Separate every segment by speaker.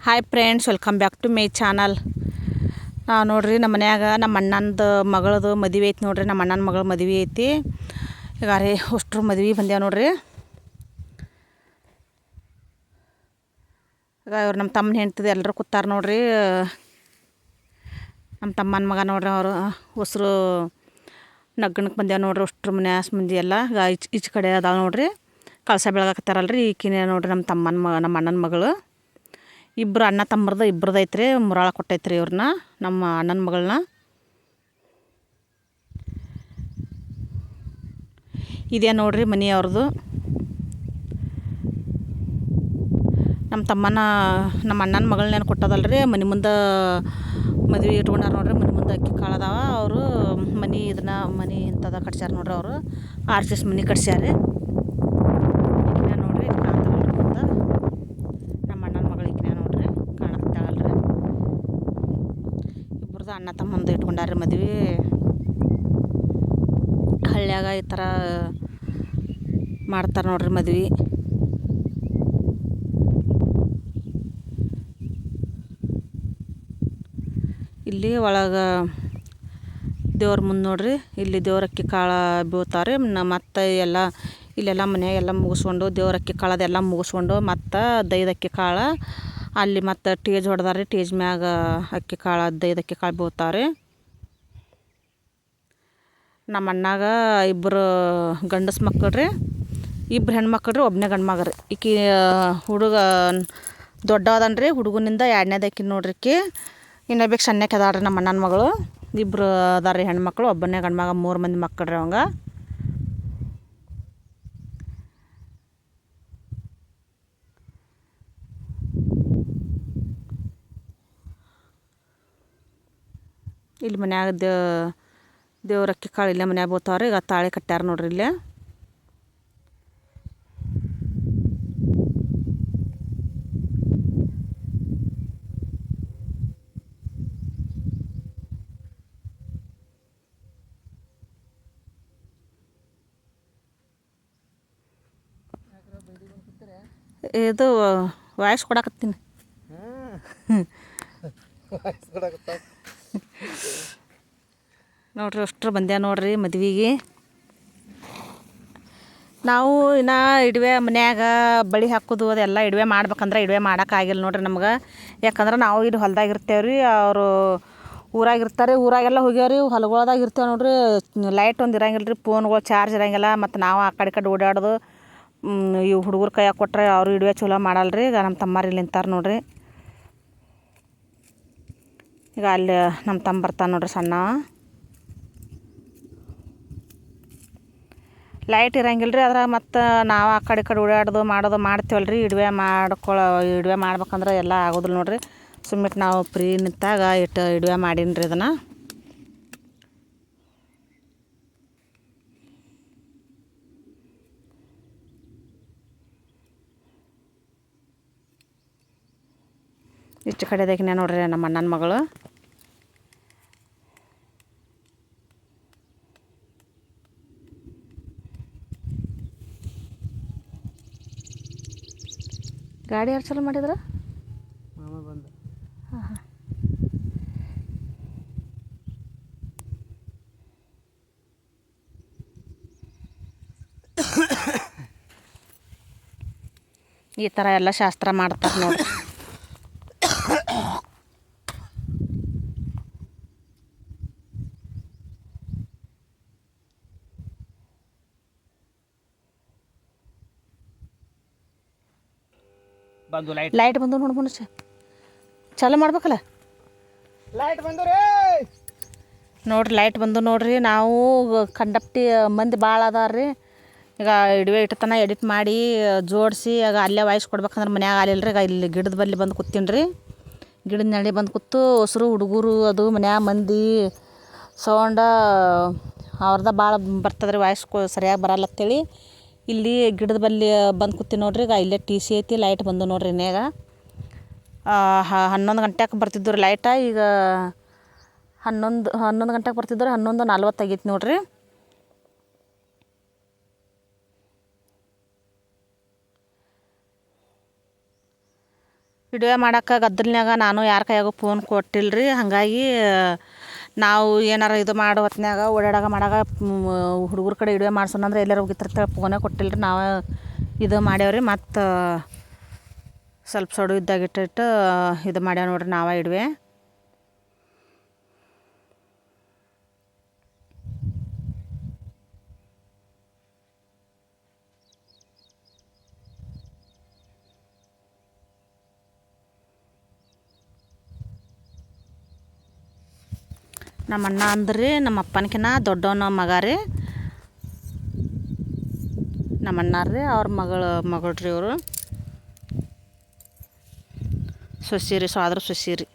Speaker 1: Hi friends, welcome back to my channel. ನೋಡ್ರಿ ನಮ್ಮ ಮನ್ಯಾಗ ನಮ್ಮ ಅಣ್ಣಂದು ಮಗಳದು ಮದುವೆ ಐತಿ ನೋಡ್ರಿ. ನಮ್ಮ ಅಣ್ಣನ ಮಗಳ ಮದುವೆ ಐತಿ. ಈಗ ರೀ ಅಷ್ಟ್ರು ಮದುವೆ ಬಂದ್ಯಾವ ನೋಡ್ರಿ. ಈಗ ಇವ್ರು ನಮ್ಮ ತಮ್ಮನ ಹೆಂಡ್ತಿದ್ದು ಎಲ್ಲರೂ ಕೂತಾರ ನೋಡ್ರಿ. ನಮ್ಮ ತಮ್ಮನ ಮಗ ನೋಡ್ರಿ, ಅವರು ಹೊಸರು ನಗ್ಗಣಕ್ಕೆ ಬಂದ್ಯಾವ ನೋಡ್ರಿ. ಅಷ್ಟ್ರು ಮನ್ಯಾಸ ಮಂದಿ ಎಲ್ಲ ಈಗ ಈಚೆ ಕಡೆ ಅದಾವ ನೋಡ್ರಿ. ಕಳಸ ಬೆಳಗಾಕತ್ತಾರಲ್ರಿ. ಈಕಿನೇ ನೋಡ್ರಿ ನಮ್ಮ ತಮ್ಮನ ಮಗ, ನಮ್ಮ ಅಣ್ಣನ ಮಗಳು. ಇಬ್ಬರು ಅಣ್ಣ ತಮ್ಮರ್ದು ಇಬ್ಬರದ್ದು ಐತ್ರಿ. ಮುರಾಳ ಕೊಟ್ಟೈತ್ರಿ ಇವ್ರನ್ನ, ನಮ್ಮ ಅಣ್ಣನ ಮಗಳನ್ನ. ಇದೇ ನೋಡ್ರಿ ಮನೆ ಅವ್ರದ್ದು. ನಮ್ಮ ತಮ್ಮನ ನಮ್ಮ ಅಣ್ಣನ ಮಗಳನ್ನೇನು ಕೊಟ್ಟದಲ್ರಿ. ಮನೆ ಮುಂದೆ ಮದುವೆ ಇಟ್ಕೊಂಡಾರ ನೋಡ್ರಿ. ಮನೆ ಮುಂದೆ ಅಕ್ಕಿ ಕಾಳದಾವ. ಅವರು ಮನೆ ಇಂಥದ ಕಟ್ಸ್ಯಾರ ನೋಡ್ರಿ. ಅವರು RCS ಮನೆ ಕಟ್ಸ್ಯಾರ ನೋಡ್ರಿ. ಕಾಣ್ತಾವಲ್ರಿ ಮುಂದೆ ನಮ್ಮ ಅಣ್ಣನ ಮಗಳು ಈಕಿನ ನೋಡ್ರಿ, ಕಾಣತ್ತಾಳಲ್ರಿ. ಇಬ್ಬರದು ಅಣ್ಣ ತಮ್ಮಂದು ಇಟ್ಕೊಂಡಾರ್ರಿ ಮದುವೆ. ಹಳ್ಳ್ಯಾಗ ಈ ಥರ ಮಾಡ್ತಾರೆ ನೋಡ್ರಿ ಮದ್ವೆ. ಇಲ್ಲಿ ಒಳಗೆ ದೇವ್ರ ಮುಂದೆ ನೋಡ್ರಿ, ಇಲ್ಲಿ ದೇವ್ರಕ್ಕಿ ಕಾಳು ಬೀಳ್ತಾವ್ರಿ. ಮತ್ತು ಇಲ್ಲೆಲ್ಲ ಮನೆಯಾಗೆಲ್ಲ ಮುಗಿಸ್ಕೊಂಡು ದೇವ್ರಕ್ಕಿ ಕಾಳದೆಲ್ಲ ಮುಗಿಸ್ಕೊಂಡು ಮತ್ತು ದೈದಕ್ಕಿ ಕಾಳು ಅಲ್ಲಿ ಮತ್ತು ಟೇಜ್ ಹೊಡೆದಾರ್ರಿ. ಟೇಜ್ ಮ್ಯಾಗ ಅಕ್ಕಿ ಕಾಳು ದೈದಕ್ಕಿ ಕಾಳು ಬೀಳ್ತಾವ್ರಿ. ನಮ್ಮ ಅಣ್ಣಾಗ ಇಬ್ಬರು ಗಂಡಸ ಮಕ್ಕಳು ರೀ, ಇಬ್ಬರು ಹೆಣ್ಮಕ್ಳು ರೀ, ಒಬ್ಬನೇ ಗಂಡು ಮಗ ರೀ. ಈಕಿ ಹುಡುಗ ದೊಡ್ಡವದನ್ರಿ. ಹುಡುಗನಿಂದ ಎರಡನೇದಕ್ಕಿ ನೋಡ್ರಿ. ಈಕಿ ಇನ್ನೊಬ್ಬಕ್ಕೆ ಸಣ್ಣಕ್ಕೆ ಅದಾಳ್ರಿ ನಮ್ಮ ಅಣ್ಣನ ಮಗಳು. ಇಬ್ಬರು ಅದಾರ ಹೆಣ್ಮಕ್ಳು, ಒಬ್ಬನೇ ಗಂಡು ಮಗ. 3 ಮಂದಿ ಮಕ್ಕಳು ರೀ ಅವಂಗ. ಇಲ್ಲಿ ಮನ್ಯಾಗ ದೇವ್ರಕ್ಕಿ ಕಾಳು ಇಲ್ಲೇ ಮನ್ಯಾಗ ಬೀಳ್ತಾವ್ರಿ. ಈಗ ತಾಳಿ ಕಟ್ಟ್ಯಾರ ನೋಡ್ರಿ ಇಲ್ಲೇ. ಇದು ವಾಯ್ಸ್ ಕೊಡಕತ್ತೀನಿ ನೋಡ್ರಿ. ಅಷ್ಟ್ರು ಬಂದ್ಯಾ ನೋಡ್ರಿ ಮದ್ವೆಗೆ. ನಾವು ಇನ್ನು ಇಡುವೆ ಮನ್ಯಾಗ ಬಳೆ ಹಾಕೋದು ಅದೆಲ್ಲ ಇಡುವೆ ಮಾಡ್ಬೇಕಂದ್ರೆ ಇಡುವೆ ಮಾಡೋಕ್ಕಾಗಿಲ್ಲ ನೋಡ್ರಿ ನಮ್ಗೆ. ಯಾಕಂದ್ರೆ ನಾವು ಇಲ್ಲಿ ಹೊಲ್ದಾಗ ಇರ್ತೇವೆ ರೀ, ಅವರು ಊರಾಗಿರ್ತಾರೆ. ಊರಾಗೆಲ್ಲ ಹೋಗ್ಯಾವ್ರಿ. ಹೊಲಗೊಳ್ದಾಗ ಇರ್ತೇವೆ ನೋಡ್ರಿ. ಲೈಟ್ ಒಂದು ಇರಂಗಿಲ್ಲ ರೀ, ಫೋನ್ಗಳು ಚಾರ್ಜ್ ಇರಂಗಿಲ್ಲ. ಮತ್ತು ನಾವು ಆ ಕಡೆ ಓಡಾಡೋದು. ಇವು ಹುಡುಗರು ಕೈಯಾಗ ಕೊಟ್ಟರೆ ಅವರು ಇಡುವೆ ಚಲೋ ಮಾಡಲ್ರಿ. ಈಗ ನಮ್ಮ ತಮ್ಮಾರು ಇಲ್ಲಿ ನಿಂತಾರೆ ನೋಡ್ರಿ. ಈಗ ಅಲ್ಲಿ ನಮ್ಮ ತಮ್ಮ ಬರ್ತಾನೆ ನೋಡ್ರಿ, ಸಣ್ಣ. ಲೈಟ್ ಇರಂಗಿಲ್ಲ ರೀ ಅದ್ರಾಗ. ಮತ್ತು ನಾವು ಆ ಕಡೆ ಓಡಾಡೋದು ಮಾಡ್ತೀವಲ್ರಿ. ಇಡುವೆ ಮಾಡ್ಬೇಕಂದ್ರೆ ಎಲ್ಲ ಆಗೋದಿಲ್ಲ ನೋಡ್ರಿ. ಸುಮ್ಮಿಟ್ಟು ನಾವು ಫ್ರೀ ನಿಂತಾಗ ಇಡುವೆ ಮಾಡೀನಿ ರೀ ಇದನ್ನು. ಇಷ್ಟು ಕಡೆದಾಗಿನೇ ನೋಡ್ರಿ ನಮ್ಮ ಅಣ್ಣನ ಮಗಳು. ಗಾಡಿ ಯಾರು ಚಾಲು ಮಾಡಿದ್ರ? ಮಾಮ ಬಂದ. ಹಾಂ ಈ ಥರ ಎಲ್ಲ ಶಾಸ್ತ್ರ ಮಾಡ್ತಾರೆ ನೋಡ್ರಿ. ಲೈಟ್ ಬಂದು ನೋಡಿ ಮನುಷ್ಯ ಚಾಲು ಮಾಡ್ಬೇಕಲ್ಲ. ಲೈಟ್ ಬಂದು ರೀ ನೋಡ್ರಿ, ಲೈಟ್ ಬಂದು ನೋಡ್ರಿ. ನಾವು ಕಂಡಪ್ಟಿ ಮಂದಿ ಭಾಳ ಅದಾರ. ಈಗ ಇಡುವೆ ಇಟ್ಟತನ ಎಡಿಟ್ ಮಾಡಿ ಜೋಡಿಸಿ ಆಗ ಅಲ್ಲೇ ವಾಯ್ಸ್ ಕೊಡ್ಬೇಕಂದ್ರೆ ಮನ್ಯಾಗ ಆಲಿಲ್ಲ ರೀ. ಈಗ ಇಲ್ಲಿ ಗಿಡದ ಬಲ್ಲಿ ಬಂದು ಕೂತೀನಿ ರೀ. ಗಿಡದ ನೆರಳಿ ಬಂದು ಕೂತು ಹೊಸರು ಹುಡುಗರು ಅದು ಮನ್ಯಾಗ ಮಂದಿ ಸೌಂಡ ಅವ್ರದ ಭಾಳ ಬರ್ತದೆ ರೀ. ವಾಯ್ಸ್ ಸರಿಯಾಗಿ ಬರಲ್ಲತ್ತೇಳಿ ಇಲ್ಲಿ ಗಿಡದ ಬಲ್ಲಿ ಬಂದು ಕೂತೀನಿ ನೋಡ್ರಿ. ಈಗ ಇಲ್ಲೇ TC ಐತಿ. ಲೈಟ್ ಬಂದು ನೋಡ್ರಿ ಇನ್ನೇಗ. 11 ಗಂಟೆಗೆ ಬರ್ತಿದ್ದು ರೀ ಲೈಟ. ಈಗ 11 ಗಂಟೆಗೆ ಬರ್ತಿದ್ದು ರೀ. 11:40 ಆಗೈತಿ ನೋಡ್ರಿ. ವಿಡಿಯೋ ಮಾಡಕ್ಕೆ ಗದ್ದಲ್ನ್ಯಾಗ ನಾನು ಯಾರ ಕೈಯಾಗೂ ಫೋನ್ ಕೊಟ್ಟಿಲ್ಲ ರೀ. ಹಾಗಾಗಿ ನಾವು ಏನಾರ ಇದು ಮಾಡೋ ಹೊತ್ನ್ಯಾಗ ಓಡಾಡಾಗ ಮಾಡಾಗ ಹುಡುಗರ ಕಡೆ ವಿಡಿಯೋ ಮಾಡ್ಸೋಣಂದ್ರೆ ಎಲ್ಲರೂ ಹೋಗಿತ್ತಿರ್ತೇಳಿ ಫೋನೇ ಕೊಟ್ಟಿಲ್ಲ ರೀ. ನಾವು ಇದು ಮಾಡ್ಯಾವ್ರಿ. ಮತ್ತು ಸ್ವಲ್ಪ ಸೊಡು ಇದ್ದಾಗ ಇಟ್ಟಿಟ್ಟು ಇದು ಮಾಡ್ಯಾವ ನೋಡ್ರಿ ನಾವೇ ಇಡುವೆ. ನಮ್ಮ ಅಣ್ಣ ಅಂದ್ರಿ ನಮ್ಮ ಅಪ್ಪನಕಿನ್ನ ದೊಡ್ಡವನ ಮಗ ರೀ. ನಮ್ಮ ಅಣ್ಣಾರ ರೀ, ಅವ್ರ ಮಗಳು ರೀ ಇವರು. ಸೊಸಿ ರೀ, ಸ್ವಾದ್ರ ಸೊಸಿ ರೀ.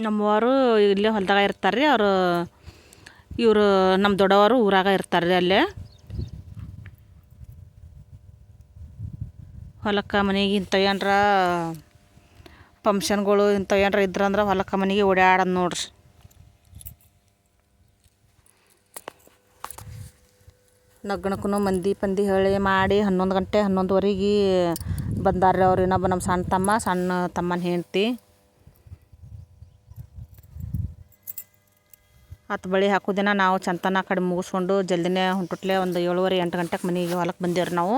Speaker 1: ನಮ್ಮವರು ಇಲ್ಲೇ ಹೊಲದಾಗ ಇರ್ತಾರೆ ರೀ. ಇವರು ನಮ್ಮ ದೊಡ್ಡವರು ಊರಾಗ ಇರ್ತಾರೆ ರೀ. ಅಲ್ಲೇ ಹೊಲಕ್ಕೆ ಮನೆಗೆ ಇಂಥವು ಏನರ ಫಂಕ್ಷನ್ಗಳು ಇಂಥವು ಏನರ ಇದ್ರಂದ್ರೆ ಹೊಲಕ್ಕೆ ಮನೆಗೆ ಓಡಾಡೋದು ನೋಡ್ರಿ. ನಗ್ನಕ್ಕೂ ಮಂದಿ ಪಂದಿ ಹೇಳಿ ಮಾಡಿ 11 ಗಂಟೆ 11:15 ಬಂದಾರ್ರಿ. ಅವ್ರು ಇನ್ನೊಬ್ಬ ನಮ್ಮ ಸಣ್ಣ ತಮ್ಮನ ಹೆಂಡ್ತಿ. ಹತ್ತು ಬಳಿ ಹಾಕೋದಿನ ನಾವು ಚಂತನ ಕಡೆ ಮುಗಿಸ್ಕೊಂಡು ಜಲ್ದಿನೇ ಹೊಂಟುಟ್ಲೆ ಒಂದು 7:30 8 ಗಂಟೆಗೆ ಮನೆಗೆ ಹೊಲಕ್ಕೆ ಬಂದೇವ್ರಿ ನಾವು.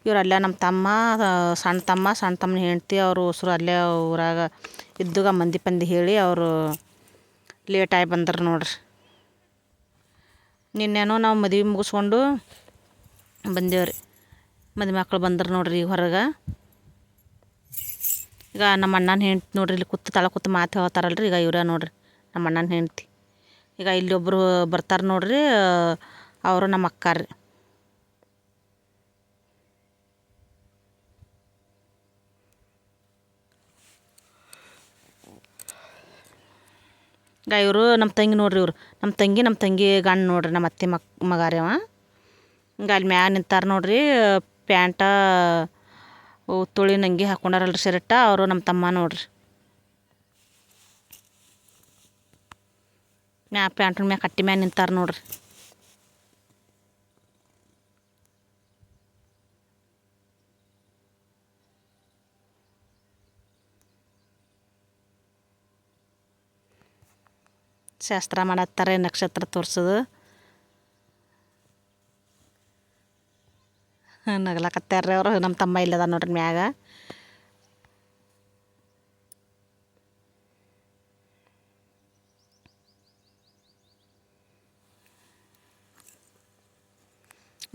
Speaker 1: ಇವ್ರು ಅಲ್ಲೇ ನಮ್ಮ ಸಣ್ಣ ತಮ್ಮನ ಹೆಂಡ್ತಿ ಅವರು ಉಸಿರು ಅಲ್ಲೇ ಊರಾಗ ಇದ್ದಾಗ ಮಂದಿ ಪಂದಿ ಹೇಳಿ ಅವರು ಲೇಟಾಗಿ ಬಂದರು ನೋಡ್ರಿ. ನಿನ್ನೇನೋ ನಾವು ಮದುವೆ ಮುಗಿಸ್ಕೊಂಡು ಬಂದೇವ್ರಿ. ಮಕ್ಕಳು ಬಂದರು ನೋಡ್ರಿ ಈಗ ಹೊರಗೆ. ಈಗ ನಮ್ಮ ಅಣ್ಣನ ಹೆಂಡ್ತಿ ನೋಡ್ರಿ ಇಲ್ಲಿ ತಳ ಕೂತು ಮಾತು ಹೇಳ್ತಾರಲ್ರಿ. ಈಗ ಇವರೇ ನೋಡ್ರಿ ನಮ್ಮ ಅಣ್ಣನ ಹೆಂಡ್ತಿ. ಈಗ ಇಲ್ಲಿ ಒಬ್ಬರು ಬರ್ತಾರೆ ನೋಡ್ರಿ, ಅವರು ನಮ್ಮ ಅಕ್ಕಾರ್ರಿ. ಈಗ ಇವರು ನಮ್ಮ ತಂಗಿ ನೋಡ್ರಿ. ಇವರು ನಮ್ಮ ತಂಗಿ ಗಂಡು ನೋಡ್ರಿ, ನಮ್ಮ ಅತ್ತೆ ಮಗ ರೀ ಅವ. ಹಿಂಗೆ ಅಲ್ಲಿ ಮ್ಯಾಗ ನಿಂತಾರ ನೋಡ್ರಿ. ಪ್ಯಾಂಟ ತುಳಿ ನಂಗೆ ಹಾಕ್ಕೊಂಡಾರಲ್ರಿ ಶರ್ಟ. ಅವರು ನಮ್ಮ ತಮ್ಮ ನೋಡ್ರಿ. ಪ್ಯಾಂಟಿನ ಮ್ಯಾಗ ಕಟ್ಟಿ ಮ್ಯಾಗ ನಿಂತಾರ ನೋಡ್ರಿ. ಶಾಸ್ತ್ರ ಮಾಡತ್ತಾರೆ, ನಕ್ಷತ್ರ ತೋರ್ಸೋದು. ನಗ್ಲಾಕತ್ಯಾರ್ರಿ ಅವರು. ನಮ್ಮ ತಮ್ಮ ಇಲ್ಲದ ನೋಡ್ರಿ ಮ್ಯಾಗ.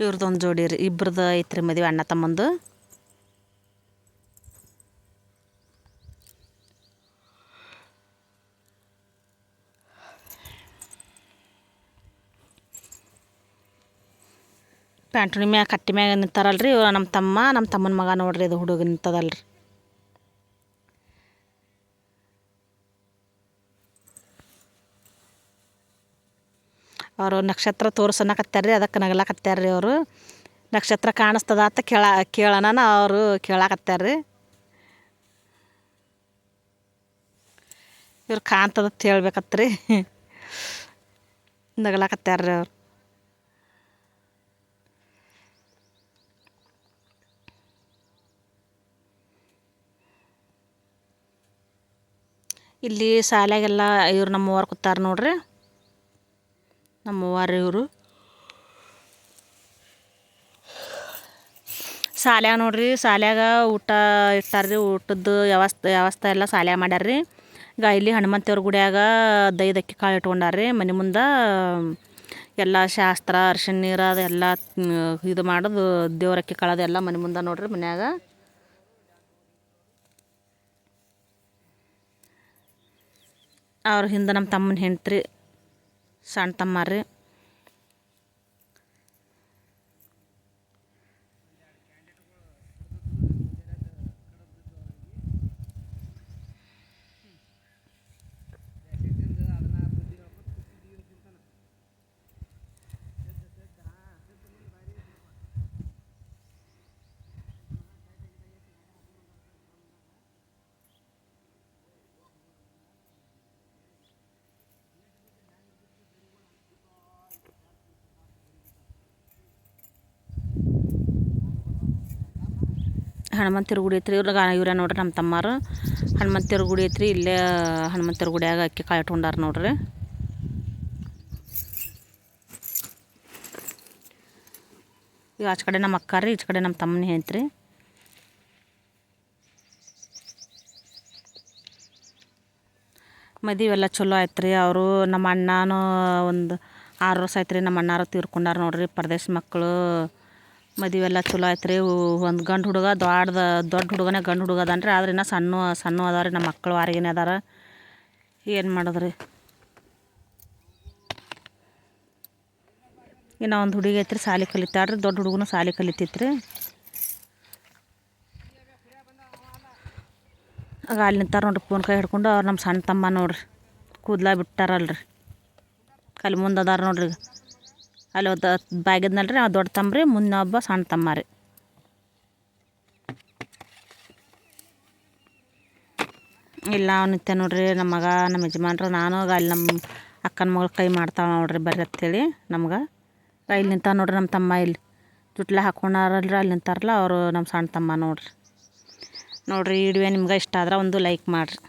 Speaker 1: ಇವ್ರದ್ದೊಂದು ಜೋಡಿ ರೀ. ಇಬ್ರದ್ದು ಐತ್ರಿ ಮದುವೆ, ಅಣ್ಣ ತಮ್ಮಂದು. ಪ್ಯಾಂಟುಣಿ ಮ್ಯಾಗ ಕಟ್ಟಿ ಮ್ಯಾಗ ನಿಂತಾರಲ್ರಿ ಇವ್ರು ನಮ್ಮ ತಮ್ಮನ ಮಗ ನೋಡ್ರಿ. ಇದು ಹುಡುಗ ನಿಂತದಲ್ರಿ. ಅವರು ನಕ್ಷತ್ರ ತೋರ್ಸನ್ನಕತ್ಯಾರ್ರಿ, ಅದಕ್ಕೆ ನಗಲಾಕತ್ಯಾರ್ರಿ ಅವರು. ನಕ್ಷತ್ರ ಕಾಣಿಸ್ತದ ಅಂತ ಕೇಳೋಣ ಅವರು ಕೇಳಾಕತ್ಯಾರ್ರಿ. ಇವ್ರು ಕಾಣ್ತದತ್ ಹೇಳ್ಬೇಕತ್ರಿ. ನಗಲಾಕತ್ಯಾರ್ರಿ ಅವ್ರು. ಇಲ್ಲಿ ಶಾಲ್ಯಾಗೆಲ್ಲ ಇವ್ರು ನಮ್ಮವ್ವಾರು ಕೂತಾರ ನೋಡ್ರಿ. ನಮ್ಮವ್ವಾರು ಇವರು ಶಾಲ್ಯಾಗ ನೋಡ್ರಿ. ಶಾಲ್ಯಾಗ ಊಟ ಇಟ್ಟಾರ್ರಿ. ಊಟದ್ದು ವ್ಯವಸ್ಥೆ ಎಲ್ಲ ಶಾಲ್ಯಾಗ ಮಾಡ್ಯಾರ್ರಿ. ಈಗ ಇಲ್ಲಿ ಹನುಮಂತೇವ್ರ ಗುಡಿಯಾಗ 5 ಅಕ್ಕಿ ಕಾಳು ಇಟ್ಕೊಂಡಾರ್ರಿ. ಮನೆ ಮುಂದೆ ಎಲ್ಲ ಶಾಸ್ತ್ರ ಅರ್ಶಿಣ ನೀರು ಅದೆಲ್ಲ ಇದು ಮಾಡೋದು, ದೇವ್ರ ಅಕ್ಕಿ ಕಾಳದು ಎಲ್ಲ ಮನೆ ಮುಂದೆ ನೋಡ್ರಿ ಮನ್ಯಾಗ. ಅವ್ರ ಹಿಂದೆ ನಮ್ಮ ತಮ್ಮನ ಹೆಂಡ್ತಿ, ಸಣ್ಣ ತಮ್ಮ ರೀ. ಹನುಮಂತರ ಗುಡಿ ಐತ್ರಿ. ಇವ್ರ ನೋಡ್ರಿ ನಮ್ಮ ತಮ್ಮಾರು. ಹನುಮಂತರ ಗುಡಿ ಐತ್ರಿ. ಇಲ್ಲೇ ಹನುಮಂತರ ಗುಡಿಯಾಗ ಅಕ್ಕಿ ಕಾಳು ಇಟ್ಕೊಂಡಾರ ನೋಡ್ರಿ. ಈಗ ಆಚೆ ಕಡೆ ನಮ್ಮ ಅಕ್ಕ ರೀ, ಈಚೆ ಕಡೆ ನಮ್ಮ ತಮ್ಮನ ಹೆಂಡ್ತಿ. ಮದುವೆ ಎಲ್ಲ ಚಲೋ ಆಯ್ತು ರೀ. ಅವರು ನಮ್ಮ ಅಣ್ಣನೂ ಒಂದು 6 ವರ್ಷ ಆಯ್ತು ರೀ. ನಮ್ಮ ಅಣ್ಣಾರು ತೀರ್ಕೊಂಡಾರ ನೋಡ್ರಿ. ಪರದೇಶ ಮಕ್ಕಳು. ಮದುವೆ ಎಲ್ಲ ಚಲೋ ಆಯ್ತು ರೀ. ಒಂದು ಗಂಡು ಹುಡುಗ ದೊಡ್ಡ ಹುಡುಗನೇ ಗಂಡು ಹುಡುಗ ಅದಾನ ರೀ. ಆದ್ರೆ ಇನ್ನೂ ಸಣ್ಣ ಅದಾವ ರೀ. ನಮ್ಮ ಮಕ್ಕಳು ವಾರಿಗೇನೆ ಅದಾರ. ಏನು ಮಾಡೋದ್ರಿ. ಇನ್ನು ಒಂದು ಹುಡುಗಿ ಐತ್ರಿ, ಸಾಲಿ ಕಲಿತಾಳ್ರಿ. ದೊಡ್ಡ ಹುಡುಗನು ಸಾಲಿ ಕಲಿತೈತ್ರಿ. ಆಗ ಅಲ್ಲಿ ನಿಂತಾರ ನೋಡ್ರಿ ಫೋನ್ ಕೈ ಹಿಡ್ಕೊಂಡು. ಅವ್ರು ನಮ್ಮ ಸಣ್ಣ ತಮ್ಮ ನೋಡ್ರಿ. ಕೂದಲ ಬಿಟ್ಟಾರಲ್ರಿ. ಅಲ್ಲಿ ಮುಂದೆ ಅದಾರ ನೋಡ್ರಿ. ಅಲ್ಲಿ ಬಾಗಿದ್ನಲ್ರಿ ಆ ದೊಡ್ಡ ತಮ್ಮ ರೀ. ಮುಂದೆ ಒಬ್ಬ ಸಣ್ಣ ತಮ್ಮ ರೀ. ಇಲ್ಲ ಅವ್ನು ನಿಂತೆ ನೋಡ್ರಿ. ನಮ್ಮ ಮಗ, ನಮ್ಮ ಯಜಮಾನ್ರು, ನಾನು. ಅಲ್ಲಿ ನಮ್ಮ ಅಕ್ಕನ ಮಗಳು ಕೈ ಮಾಡ್ತಾಳೆ ನೋಡ್ರಿ ಬರ್ರಿ ಅಂತೇಳಿ ನಮ್ಗೆ. ಇಲ್ಲಿ ನಿಂತ ನೋಡ್ರಿ ನಮ್ಮ ತಮ್ಮ. ಇಲ್ಲಿ ಜುಟ್ಲೆ ಹಾಕ್ಕೊಂಡಾರಲ್ರಿ, ಅಲ್ಲಿ ನಿಂತಾರಲ್ಲ ಅವರು ನಮ್ಮ ಸಣ್ಣ ತಮ್ಮ ನೋಡ್ರಿ. ಈ ವಿಡಿಯೋ ನಿಮ್ಗೆ ಇಷ್ಟ ಆದ್ರೆ ಒಂದು ಲೈಕ್ ಮಾಡಿರಿ.